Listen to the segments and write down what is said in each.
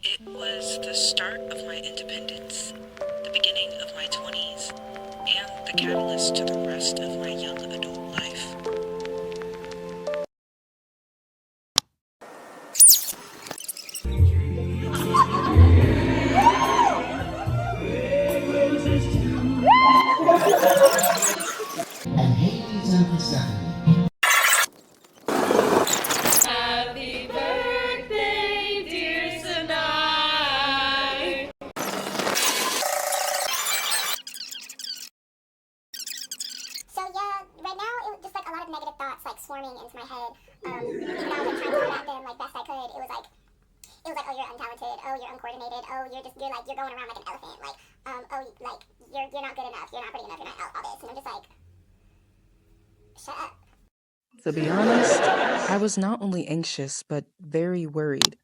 It was the start of my independence, the beginning of my 20s, and the catalyst to the rest of my young adult life. And Hades and Persephone. Happy birthday, dear Sinai. So yeah, right now it was just like a lot of negative thoughts like swarming into my head. Even though I was like trying to combat them like best I could, it was like, oh, you're untalented, oh, you're uncoordinated, oh, you're going around like an elephant, like, oh, like you're not good enough, you're not pretty enough, you're not all this, and I'm just like, shut up. To be honest, I was not only anxious, but very worried.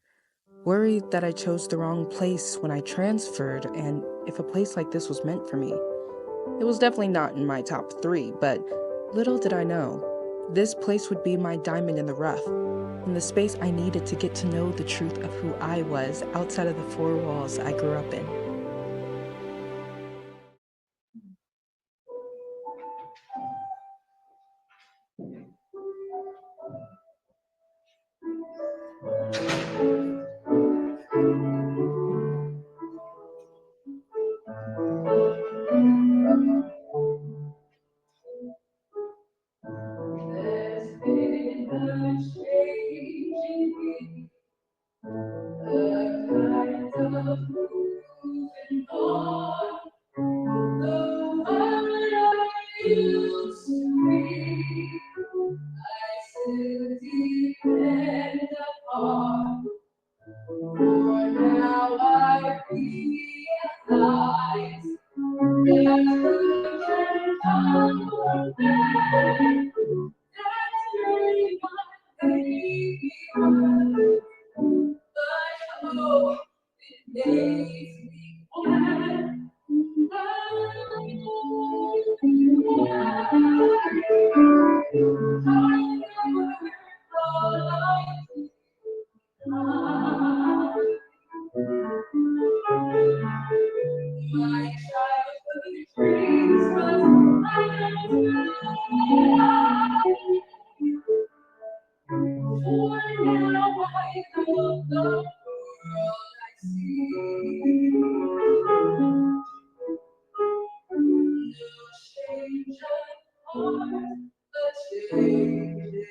Worried that I chose the wrong place when I transferred, and if a place like this was meant for me. It was definitely not in my top 3, but little did I know, this place would be my diamond in the rough, and the space I needed to get to know the truth of who I was outside of the 4 walls I grew up in. There's been a change in me, a kind of moving on. The one I used to be, I still depend upon. For now I realize that who can come back? That's really my baby one. But oh, it makes me glad. My childhood dreams, but I don't for now I know the world I see. No change of heart, a change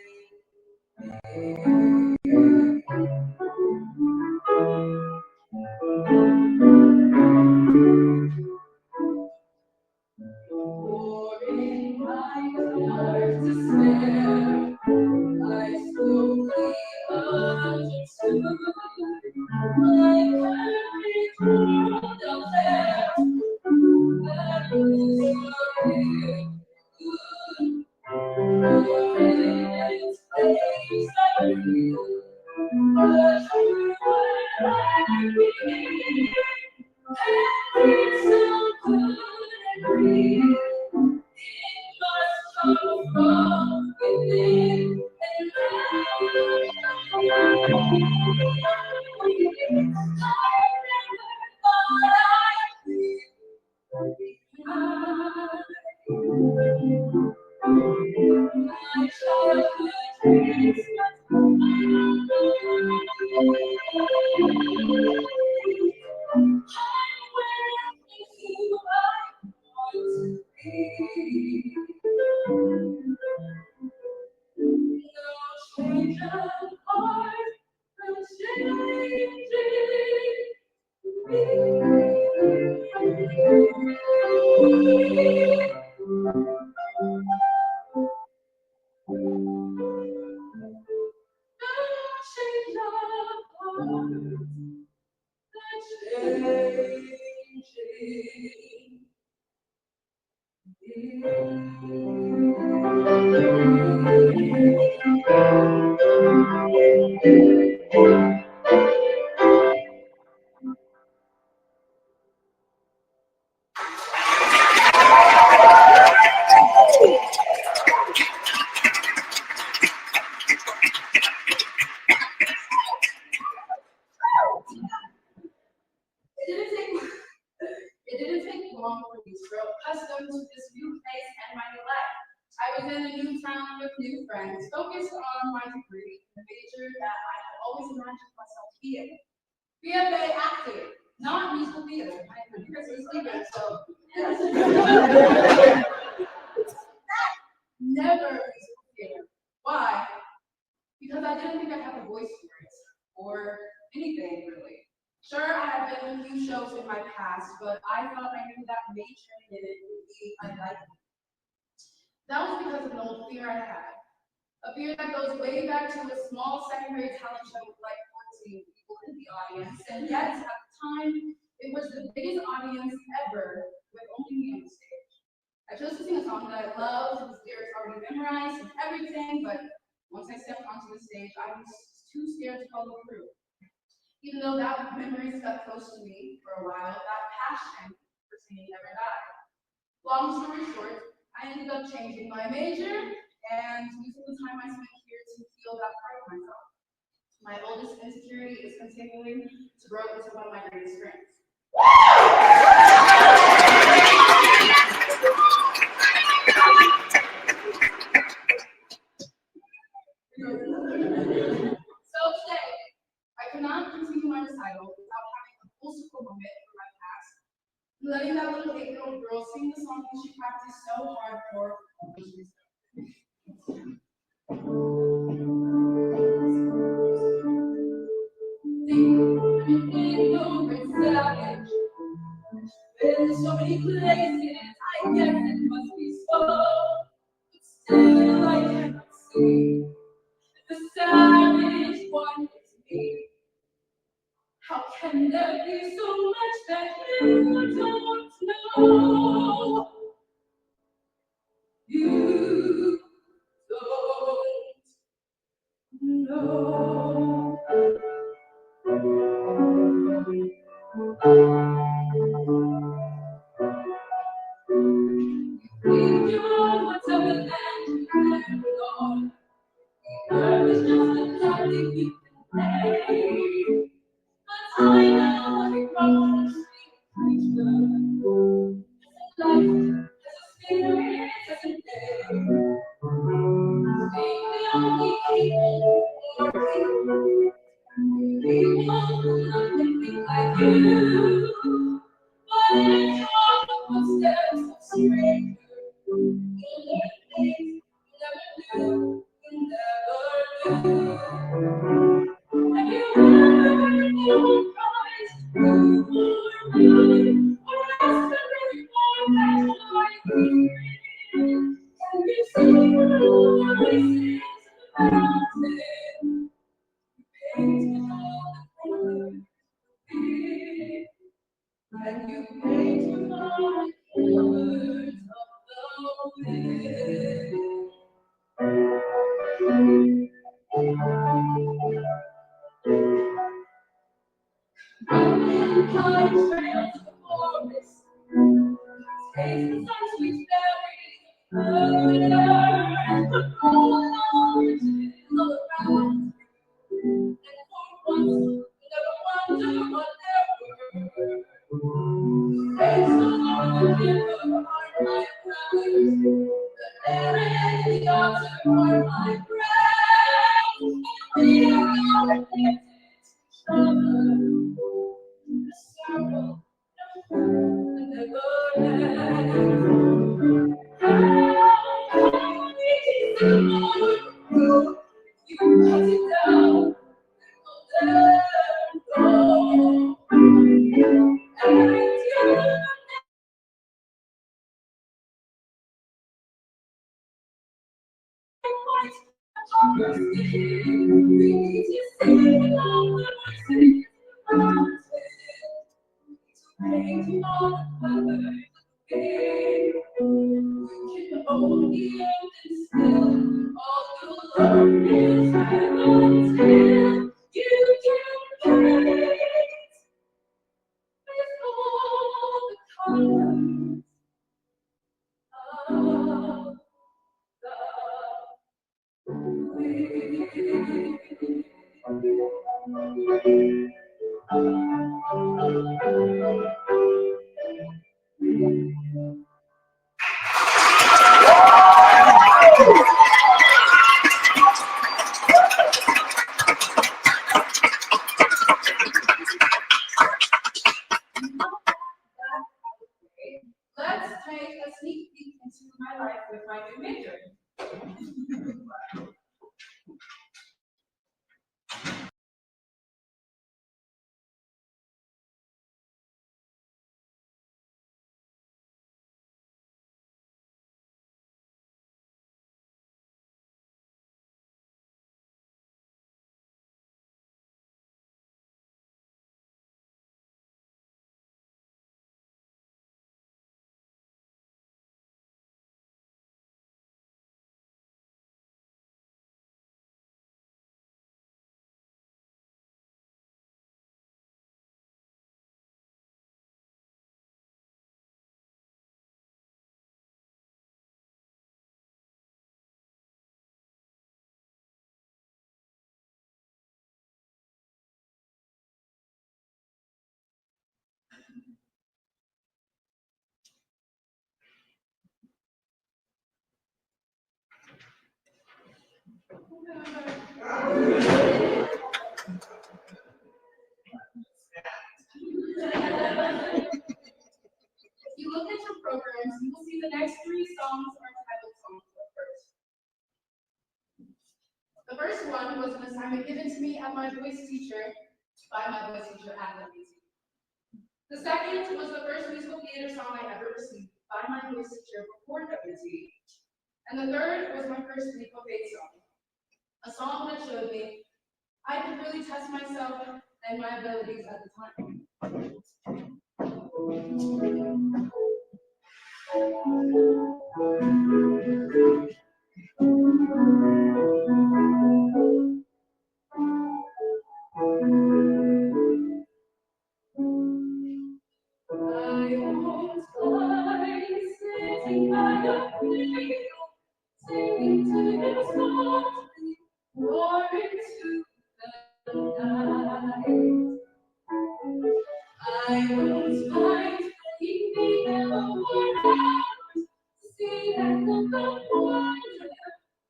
for in my dark despair, I slowly understood I carried world out there that was good. For in its place I knew the true word I be. And it's so good and real. It must come from within. And I never thought I'd be my childhood dreams. It didn't take long for me to grow accustomed to this new place and my new life. I was in a new town with new friends, focused on my degree, the major that I had always imagined myself to be in. BFA acting, not musical theater. I am Christmas leaving, so I like me. That was because of an old fear I had. A fear that goes way back to a small secondary talent show with like 14 people in the audience, and yet at the time, it was the biggest audience ever with only me on the stage. I chose to sing a song that I loved, the lyrics already memorized and everything, but once I stepped onto the stage, I was too scared to follow through. Even though that memory stuck close to me for a while, that passion for singing never died. Long story short, I ended up changing my major and using the time I spent here to heal that part of myself. My oldest insecurity is continuing to grow into one of my greatest strengths. So today, I cannot continue my recital without having a full circle moment for my past, letting that little 8-year-old girl sing the song that she practiced so hard for years. Savage. In so many places, I guess it must be so. But still, I cannot see the savage one is me. How can there be so much that you don't know? You don't know. You know whatever land you have gone. Earth is just a darling you can play. But I know every wrong creature. Life has a spirit, has a name. The only people who are people. People who love me like you. But if you're the footsteps of strangers, you'll learn things you never knew, you never knew. Have you ever heard the old cries, you for me, or asked the very one that I hear? Can you see the voices of the mountain? Painted all the colors of fear. And you paint with all the colors of the wind. Running high trails of the forest, taste the sun-sweet berries, and the roll along the hills all around. And for once, never wonder what there were. It's the Lord the giver are my brothers, the air and the altar are my friends, and we are all connected to each other. The circle never ends. How easy to know you cut it down and will let go. Let's take a sneak peek into my life with my new major. If you look at your programs, you will see the next 3 songs are titled songs of first. The first one was an assignment given to me by my voice teacher at WC. The second was the first musical theater song I ever received by my voice teacher before WC. And the third was my first leap of faith song, a song that showed me I could really test myself and my abilities at the time. I was flying, sitting by the window, singing to him softly, roaring to the night. I was flying, leaving never for hours, to see that look of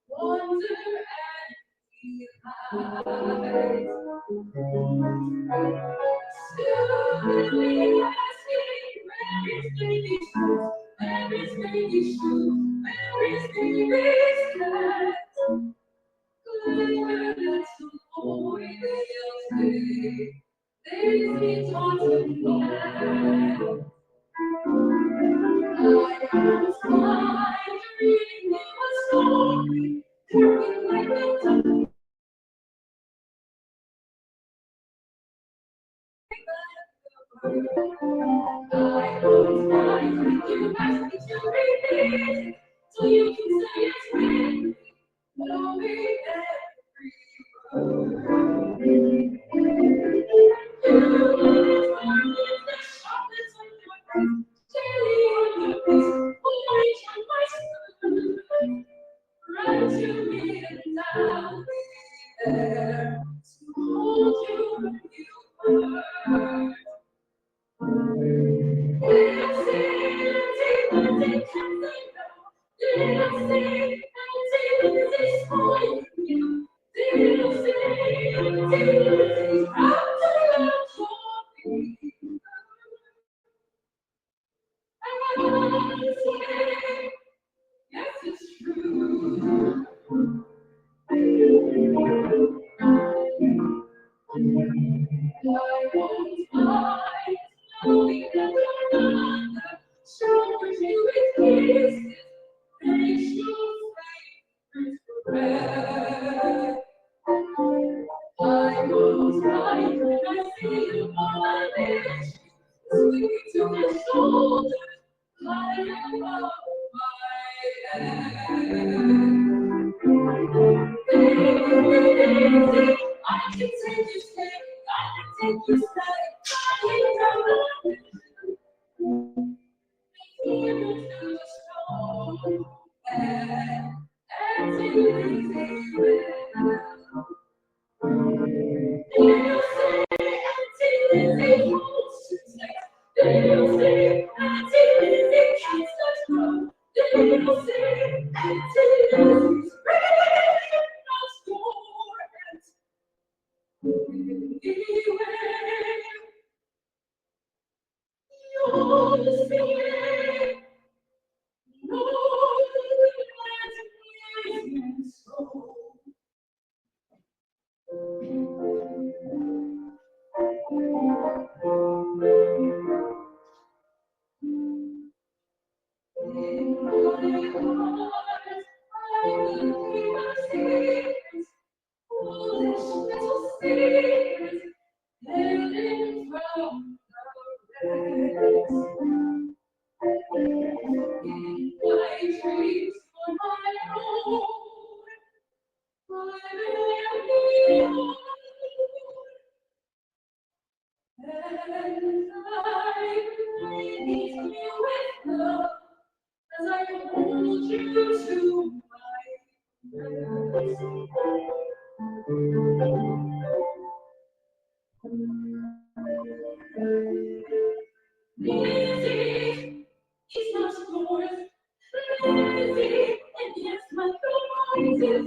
wonder and delight. Suddenly asking, where is baby shoes? Where is baby shoes? Where is baby's cat? Clear that boy they they taught me now. I was flying, reading him a story, working like a dog. I was flying, you asked me to repeat it, so you can say it's me, knowing every word. You always wanted the sharpness on your face, jelly on your face, orange on my spoon. Right to me and I'll be there to hold you when you hurt. Did I say empty cans I know? Did I say empty for you? Did I say empty out to love for me? I say, yes, it's true. I won't hide, knowing that your mother showers you with kisses, makes you fragrant forever. I won't hide when I see you on my lips, sweet to my shoulders, lying above my head. Baby, I can take you stay, I can take you stay, lying down on you. Feel the storm, and take it easy now. They'll say empty Lizzie wants to stay. They'll say empty Lizzie can't start grow. They'll say empty Lizzie's really not yours. Anyway, you'll see. No one so. In my heart, I will keep my secrets, foolish little secrets, hidden from the rest. In my dreams on my own, I will be alone. And I breathe you with love as I hold you to my breast. Lizzie is not yours, Lizzie, and yes, my voice is very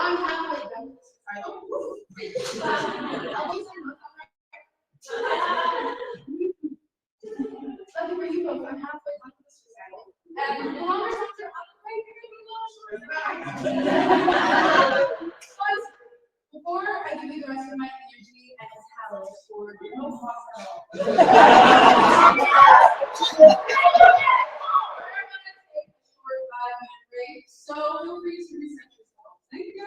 I'm halfway done with this recital. Lucky for you folks, I'm halfway done with this recital. And the longer songs are up, the but before I give you the rest of my energy and talent for no cost at all, we're going to take a short 5-minute break, so feel free to reset yourself. Thank you.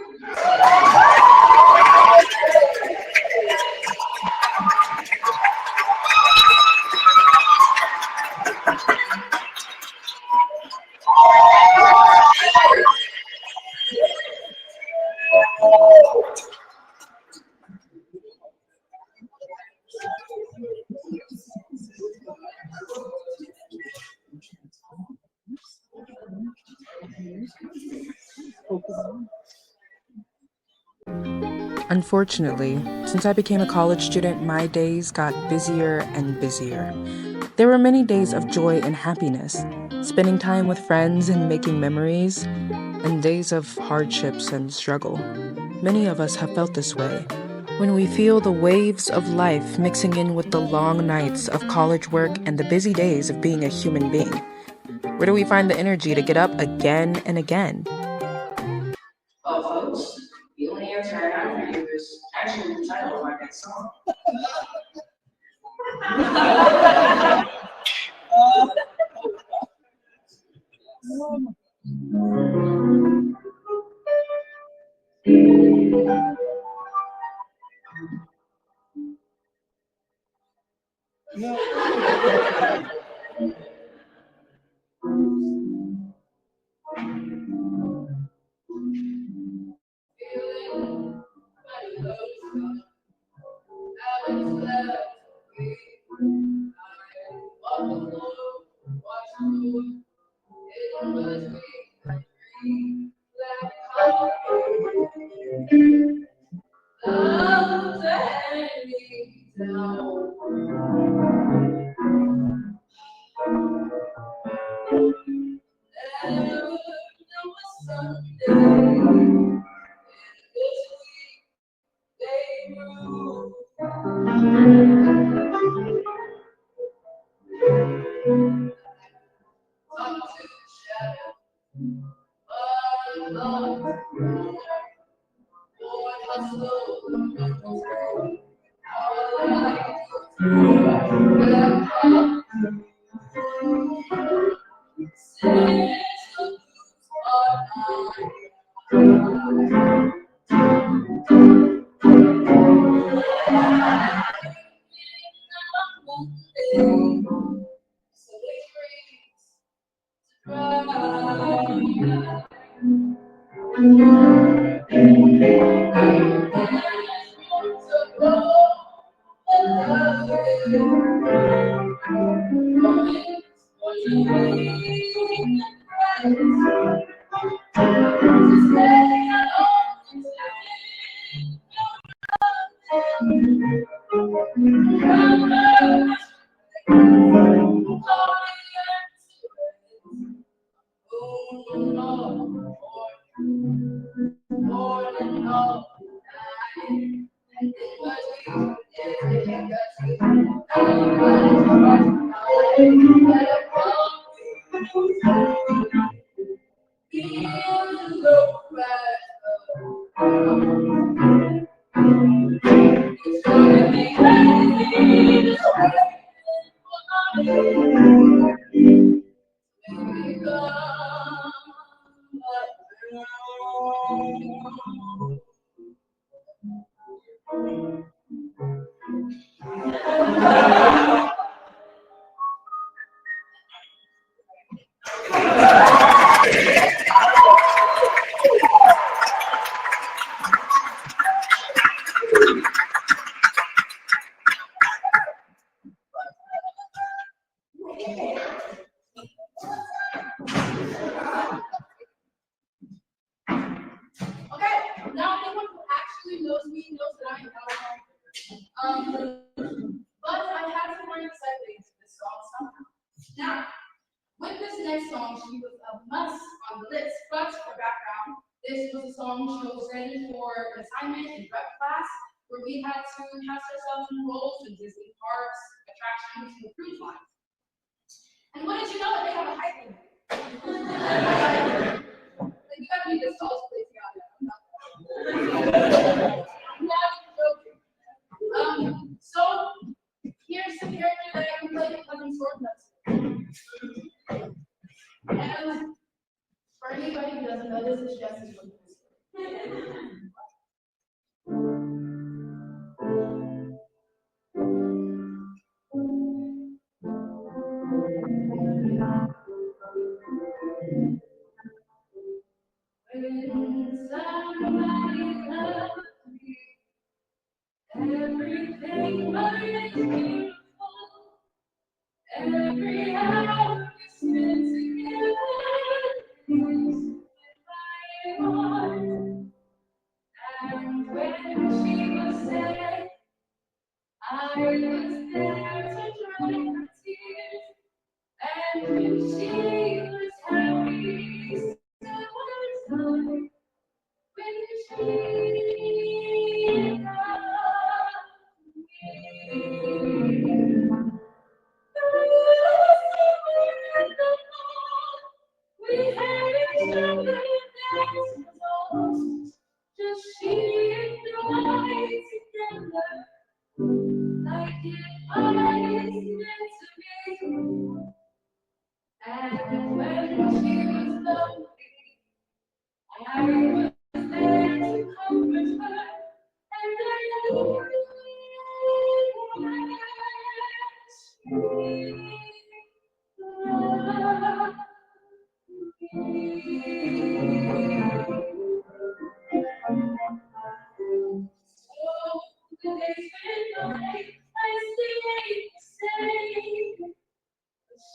Unfortunately, since I became a college student, my days got busier and busier. There were many days of joy and happiness, spending time with friends and making memories, and days of hardships and struggle. Many of us have felt this way. When we feel the waves of life mixing in with the long nights of college work and the busy days of being a human being, where do we find the energy to get up again and again? Well, folks, the only answer I have for you is actually the title of my next song.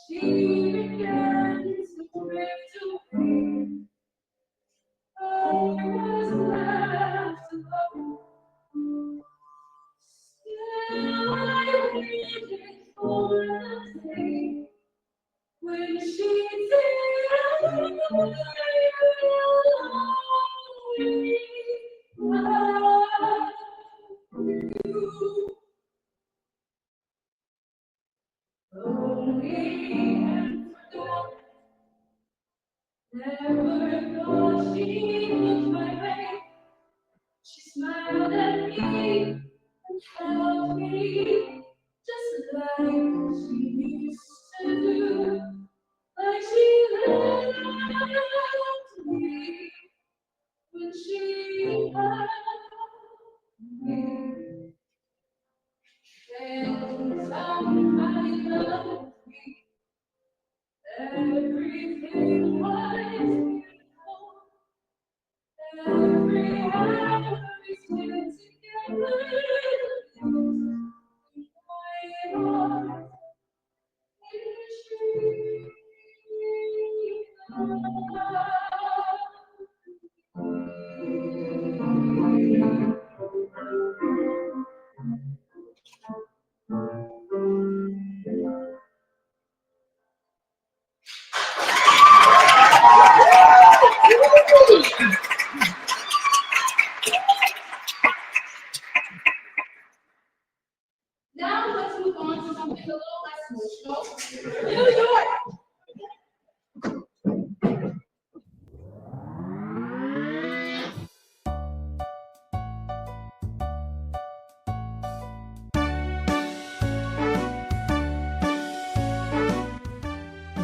She began to drift away. I was left alone. Still I waited for the day when she said, never thought she looked my way. She smiled at me and held me just like she used to do, like she loved me when she loved me. Then somebody loved me. Everything was beautiful. Every hour we spent together. My heart is Now let's move on to something a little less emotional. New York!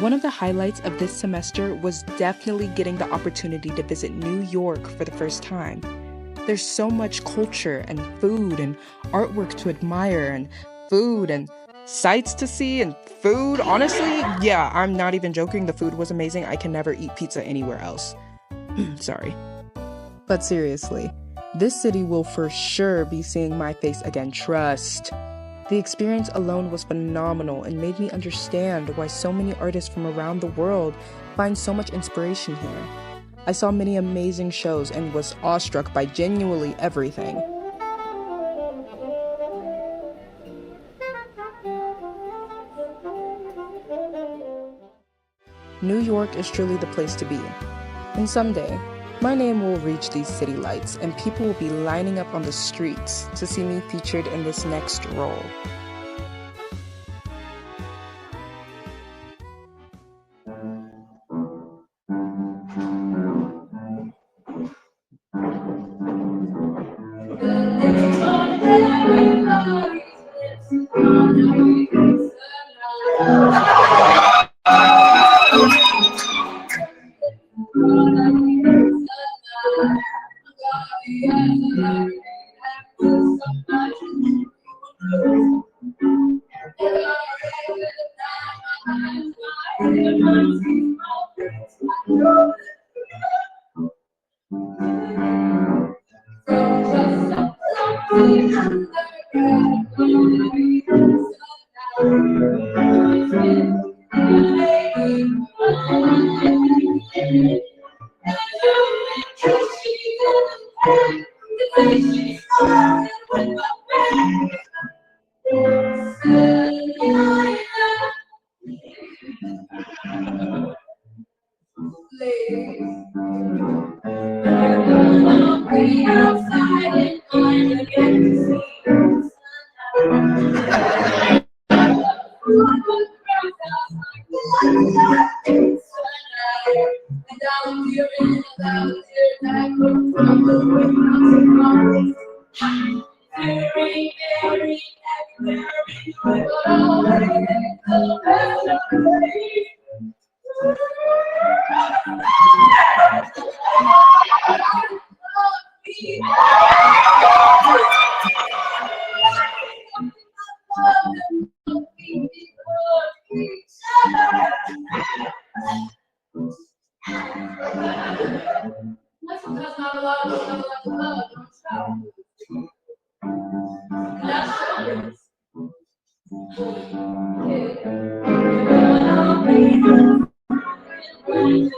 One of the highlights of this semester was definitely getting the opportunity to visit New York for the first time. There's so much culture and food and artwork to admire and food and sights to see and food. Honestly, yeah, I'm not even joking. The food was amazing. I can never eat pizza anywhere else. Sorry. But seriously, this city will for sure be seeing my face again, trust. The experience alone was phenomenal and made me understand why so many artists from around the world find so much inspiration here. I saw many amazing shows and was awestruck by genuinely everything. New York is truly the place to be. And someday, my name will reach these city lights and people will be lining up on the streets to see me featured in this next role. Thank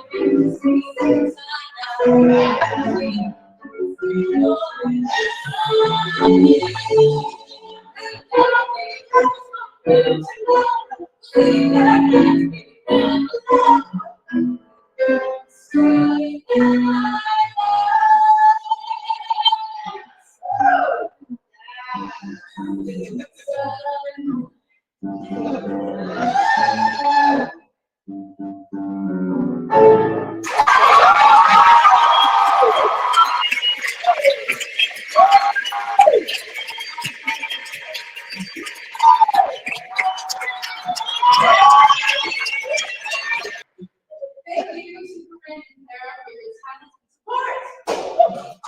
you, Superintendent Clara, for your talent and support.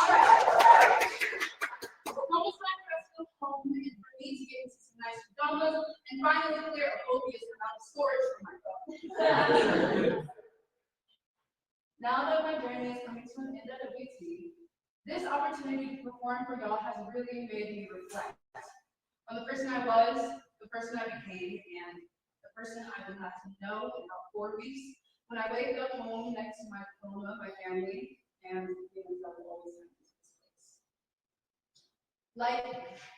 All right. It's almost time for us to go home and for me to get into some nice pajamas and finally clear a copious amount of storage for my phone. Now that my journey is coming to an end at WT, this opportunity to perform for y'all has really made me reflect on the person I was, the person I became, and the person I will have to know in about 4 weeks when I wake up home next to my diploma, my family, and the feelings that will always have this place. Like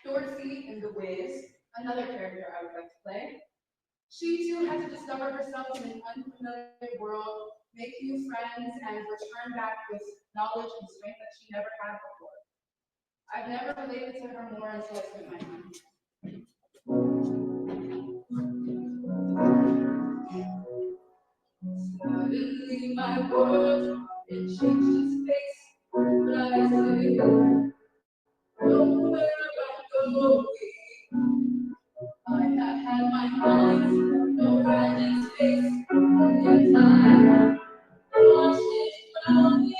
Dorothy in The Wiz, another character I would like to play, she too had to discover herself in an unfamiliar world, make new friends, and return back with knowledge and strength that she never had before. I've never related to her more until I spent my time here. Suddenly my world, it changed its pace, but I say, nowhere I'm going. I have had my mind, no random space, and time watched it from me.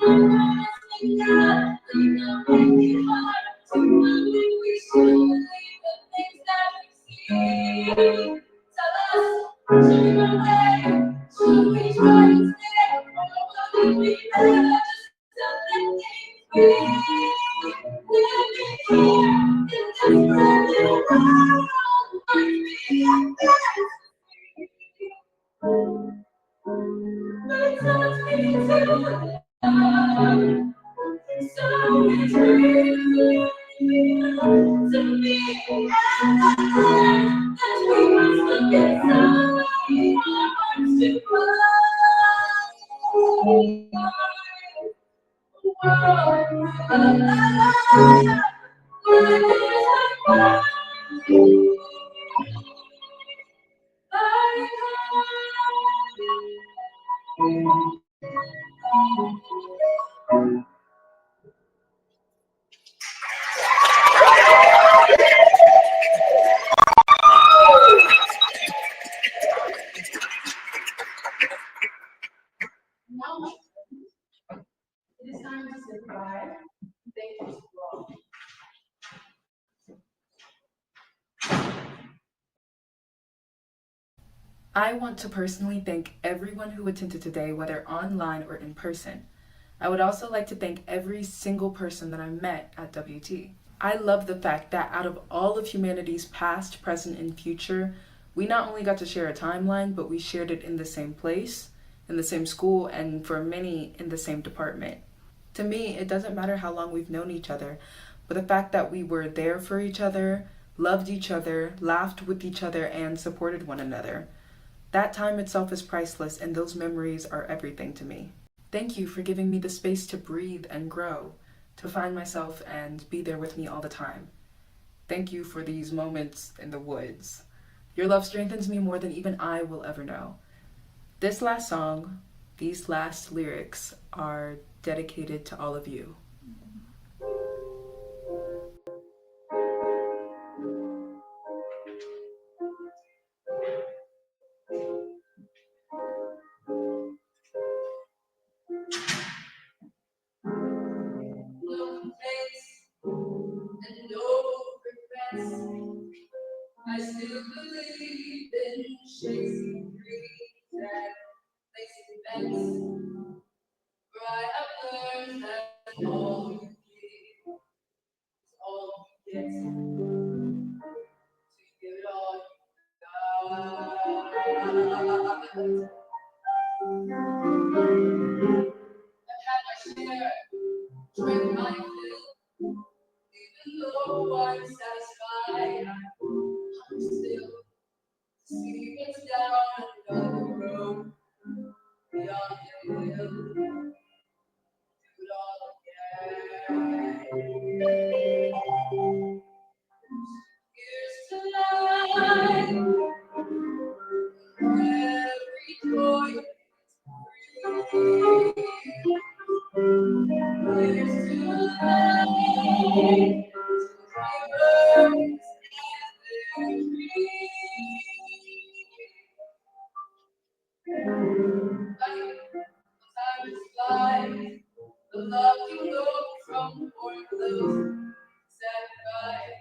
I'm asking God, please don't make it hard to believe we should believe the things that we see. Tell us, show me my way, should we try instead, or will it be better just to let things be? Living here in this brand new world might be a fantasy, but it taught me to love. So it's real to me, and that we must look inside our hearts to Now, it is time to say goodbye. Thank you to all. I want to personally thank everyone who attended today, whether online or in person. I would also like to thank every single person that I met at WT. I love the fact that out of all of humanity's past, present, and future, we not only got to share a timeline, but we shared it in the same place, in the same school, and for many, in the same department. To me, it doesn't matter how long we've known each other, but the fact that we were there for each other, loved each other, laughed with each other, and supported one another. That time itself is priceless, and those memories are everything to me. Thank you for giving me the space to breathe and grow, to find myself and be there with me all the time. Thank you for these moments in the woods. Your love strengthens me more than even I will ever know. This last song, these last lyrics are dedicated to all of you. No complaints and no regrets. I still believe in chasing dreams and placing bets. For I have learned that all you give is all you get. So you give it all you got. The love you know from foreclosed sacrifice.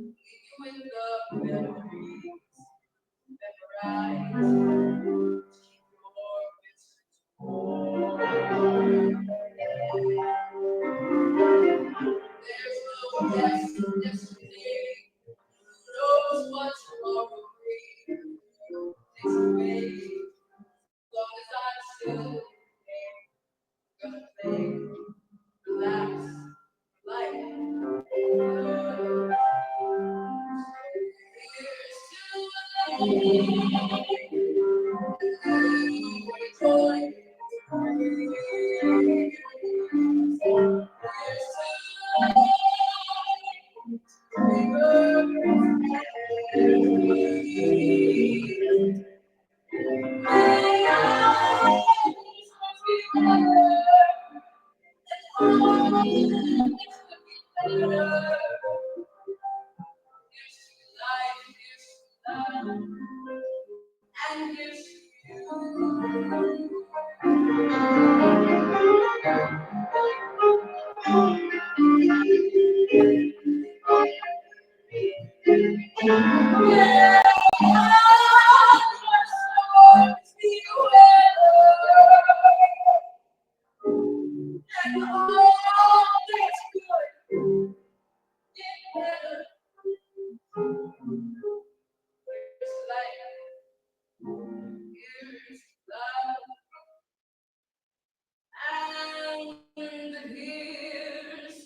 Leave you in the memories, memorize. Keep your whispers warm. There's no yesterday. Who knows what tomorrow brings? Takes away. As long as I'm still here, gonna play, relax, life. Here's to and here's and all that's good. Get better. Here's life. Here's love. And here's